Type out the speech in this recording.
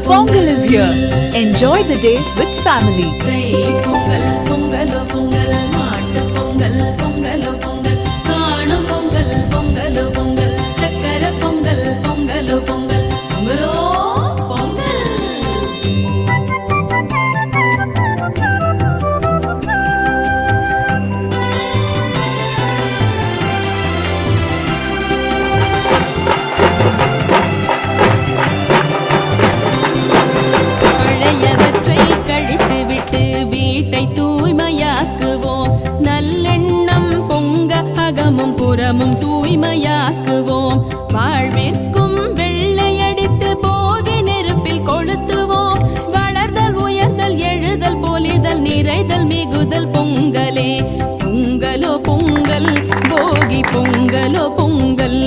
Pongal is here. Enjoy the day with family. Pongal பொங்கலோ பொங்கல் மாட்டு பொங்கல் பொங்கலோ பொங்கல் காணும் பொங்கல் பொங்கலோ பொங்கல் சக்கர பொங்கல் பொங்கலோ பொங்கல் பொங்கலோ பொங்கல். பழையவற்றை கழித்துவிட்டு வீட்டை தூய்மையாக்குவோம். நல்லெண்ணம் பொங்க அகமும் புறமும் தூய்மையாக்குவோம். வாழ்விற்கும் வெள்ளையடித்து போகி நெருப்பில் கொளுத்துவோம். வளர்தல் உயர்தல் எழுதல் பொலிதல் நிறைதல் மிகுதல் பொங்கலே. பொங்கலோ பொங்கல் போகி பொங்கலோ பொங்கல்.